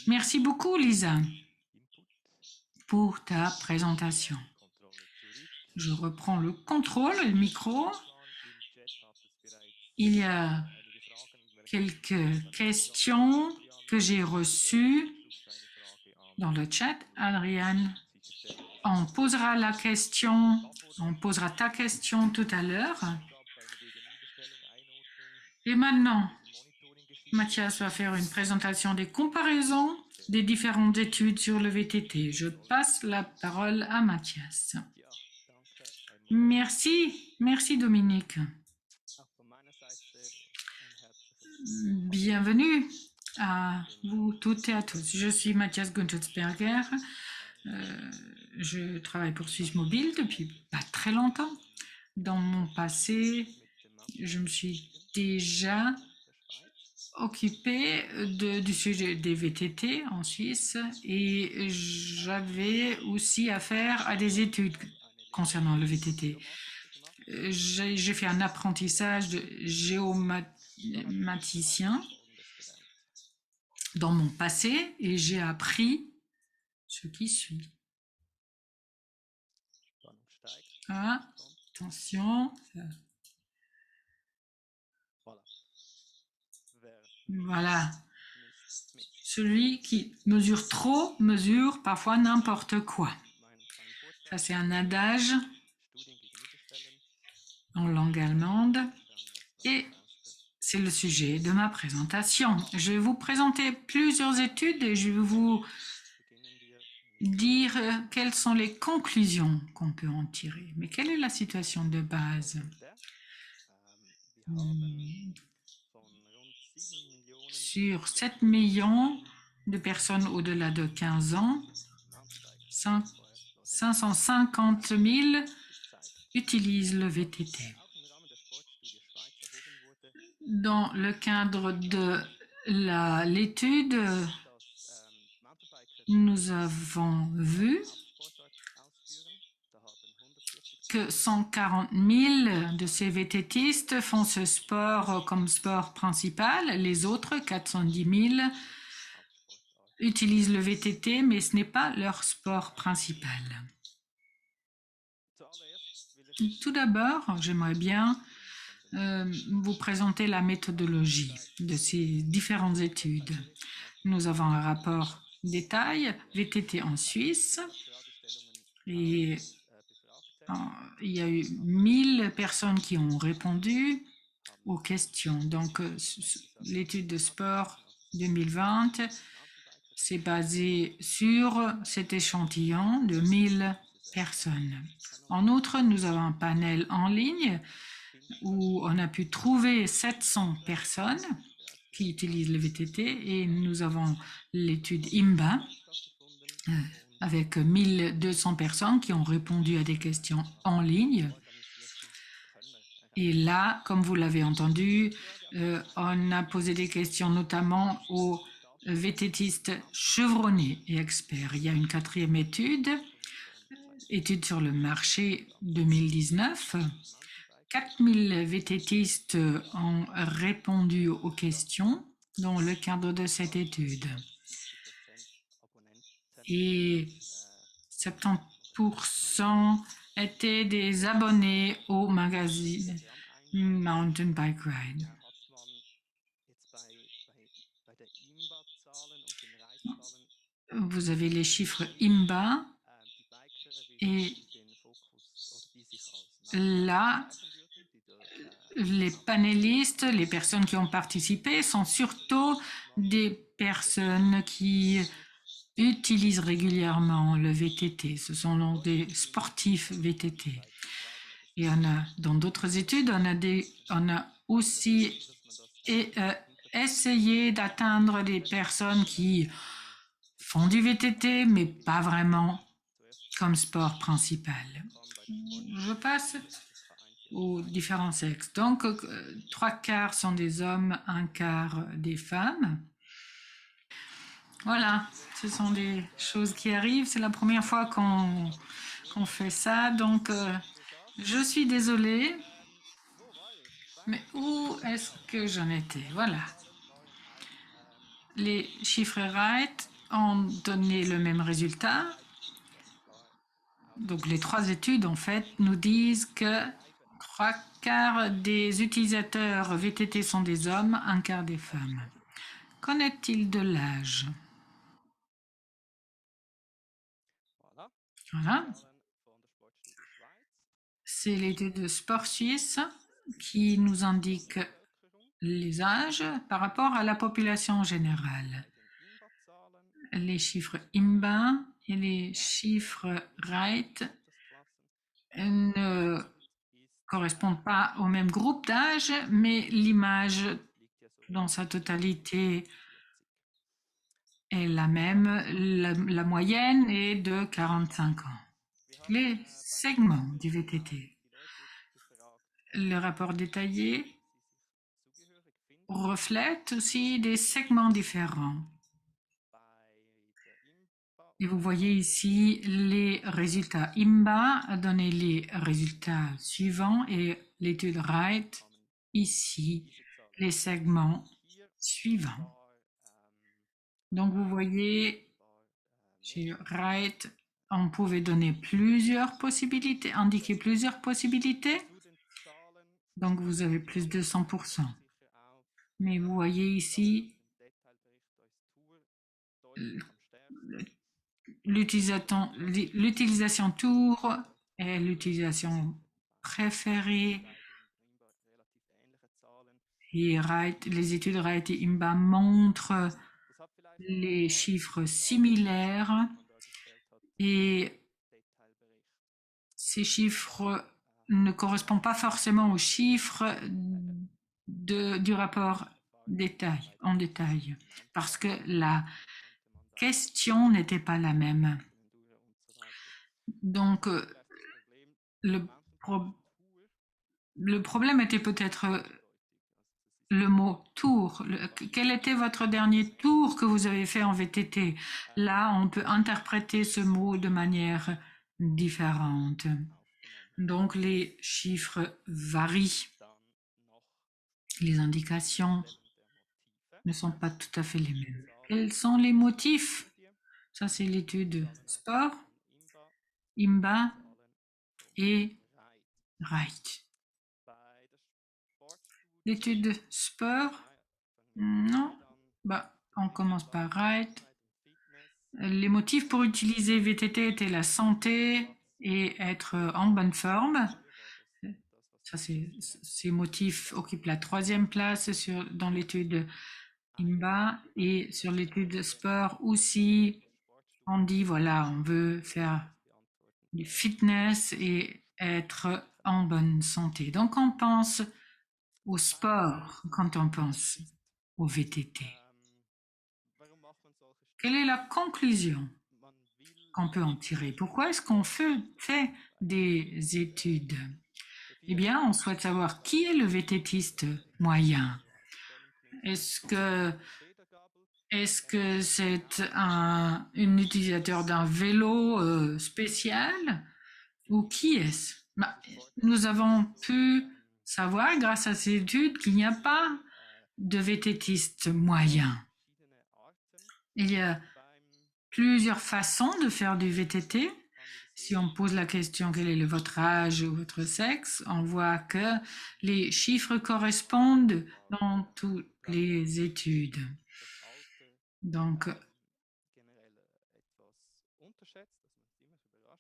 Merci beaucoup, Lisa, pour ta présentation. Je reprends le contrôle, le micro. Il y a quelques questions que j'ai reçues dans le chat. Adriane, on posera ta question tout à l'heure. Et maintenant, Mathias va faire une présentation des comparaisons des différentes études sur le VTT. Je passe la parole à Mathias. Merci Dominique. Bienvenue à vous toutes et à tous. Je suis Mathias Guntelsberger. Je travaille pour Suisse Mobile depuis pas très longtemps. Dans mon passé, je me suis déjà occupée du sujet des VTT en Suisse et j'avais aussi affaire à des études concernant le VTT. J'ai fait un apprentissage de géomaticien dans mon passé et j'ai appris ce qui suit. Ah, attention. Voilà. Celui qui mesure trop mesure parfois n'importe quoi. Ça, c'est un adage en langue allemande. Et c'est le sujet de ma présentation. Je vais vous présenter plusieurs études et je vais vous dire quelles sont les conclusions qu'on peut en tirer. Mais quelle est la situation de base? Sur 7 millions de personnes au-delà de 15 ans, 550 000 utilisent le VTT. Dans le cadre de l'étude, nous avons vu que 140 000 de ces VTTistes font ce sport comme sport principal. Les autres, 410 000, utilisent le VTT, mais ce n'est pas leur sport principal. Tout d'abord, j'aimerais bien vous présenter la méthodologie de ces différentes études. Nous avons un rapport détail VTT en Suisse et il y a eu 1000 personnes qui ont répondu aux questions. Donc, l'étude de sport 2020, c'est basé sur cet échantillon de 1000 personnes. En outre, nous avons un panel en ligne où on a pu trouver 700 personnes qui utilisent le VTT et nous avons l'étude IMBA avec 1200 personnes qui ont répondu à des questions en ligne. Et là, comme vous l'avez entendu, on a posé des questions notamment aux VTTistes chevronnés et experts. Il y a une quatrième étude sur le marché 2019. 4000 VTTistes ont répondu aux questions dans le cadre de cette étude. Et 70% étaient des abonnés au magazine Mountain Bike Ride. Vous avez les chiffres IMBA et là, les panélistes, les personnes qui ont participé sont surtout des personnes qui utilisent régulièrement le VTT. Ce sont donc des sportifs VTT. Et dans d'autres études, on a aussi essayé d'atteindre des personnes qui font du VTT, mais pas vraiment comme sport principal. Je passe aux différents sexes. Donc, 3/4 sont des hommes, 1/4 des femmes. Voilà, ce sont des choses qui arrivent. C'est la première fois qu'on fait ça. Donc, je suis désolée. Mais où est-ce que j'en étais? Voilà. les chiffres Wright ont donné le même résultat. Donc les 3 études, en fait, nous disent que 3/4 des utilisateurs VTT sont des hommes, 1/4 des femmes. Qu'en est-il de l'âge? Voilà. C'est l'étude de Sport Suisse qui nous indique les âges par rapport à la population générale. Les chiffres IMBA et les chiffres Wright ne correspondent pas au même groupe d'âge, mais l'image dans sa totalité est la même. La moyenne est de 45 ans. Les segments du VTT. Le rapport détaillé reflète aussi des segments différents. Et vous voyez ici les résultats. IMBA a donné les résultats suivants et l'étude Wright ici les segments suivants. Donc vous voyez, chez Wright, on pouvait donner plusieurs possibilités, indiquer plusieurs possibilités. Donc vous avez plus de 100%. Mais vous voyez ici l'utilisation tour et l'utilisation préférée. Et les études Wright et IMBA montrent les chiffres similaires et ces chiffres ne correspondent pas forcément aux chiffres du rapport en détail parce que la question n'était pas la même. Donc, le problème était peut-être le mot tour. Quel était votre dernier tour que vous avez fait en VTT? Là, on peut interpréter ce mot de manière différente. Donc, les chiffres varient. Les indications ne sont pas tout à fait les mêmes. Quels sont les motifs? Ça, c'est l'étude sport, IMBA et Wright. L'étude sport, non. On commence par Wright. Les motifs pour utiliser VTT étaient la santé et être en bonne forme. Ça, ces motifs occupent la 3e place dans l'étude IMBA et sur l'étude sport aussi. On dit voilà, on veut faire du fitness et être en bonne santé. Donc on pense au sport quand on pense au VTT. Quelle est la conclusion qu'on peut en tirer? Pourquoi est-ce qu'on fait des études? Eh bien, on souhaite savoir qui est le VTTiste moyen. Est-ce que c'est un utilisateur d'un vélo spécial ou qui est-ce? Nous avons pu savoir grâce à ces études qu'il n'y a pas de VTTiste moyen. Il y a plusieurs façons de faire du VTT. Si on pose la question quel est votre âge ou votre sexe, on voit que les chiffres correspondent dans toutes les études. Donc,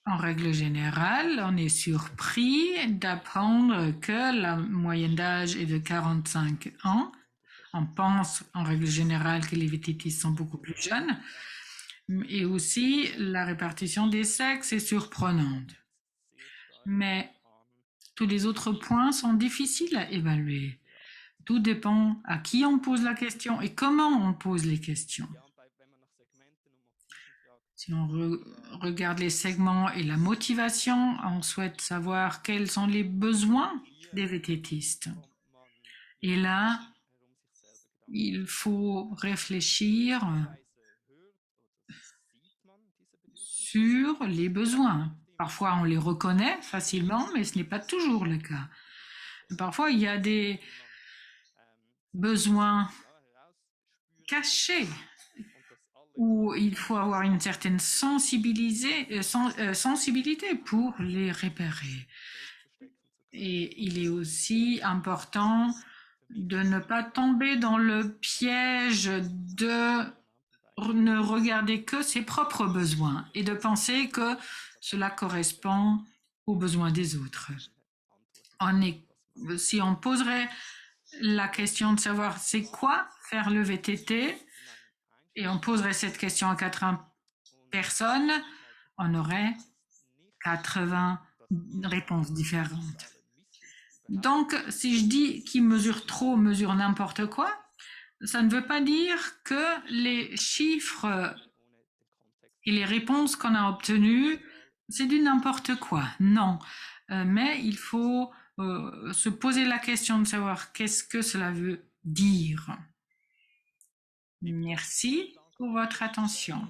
en règle générale, on est surpris d'apprendre que la moyenne d'âge est de 45 ans. On pense en règle générale que les VTT sont beaucoup plus jeunes. Et aussi, la répartition des sexes est surprenante. Mais tous les autres points sont difficiles à évaluer. Tout dépend à qui on pose la question et comment on pose les questions. Si on regarde les segments et la motivation, on souhaite savoir quels sont les besoins des VTTistes. Et là, il faut réfléchir sur les besoins. Parfois, on les reconnaît facilement, mais ce n'est pas toujours le cas. Parfois, il y a des besoins cachés où il faut avoir une certaine sensibilité pour les repérer. Et il est aussi important de ne pas tomber dans le piège de ne regarder que ses propres besoins et de penser que cela correspond aux besoins des autres. Si on poserait la question de savoir c'est quoi faire le VTT et on poserait cette question à 80 personnes, on aurait 80 réponses différentes. Donc, si je dis qui mesure trop mesure n'importe quoi, ça ne veut pas dire que les chiffres et les réponses qu'on a obtenues, c'est du n'importe quoi. Non. Mais il faut se poser la question de savoir qu'est-ce que cela veut dire. Merci pour votre attention.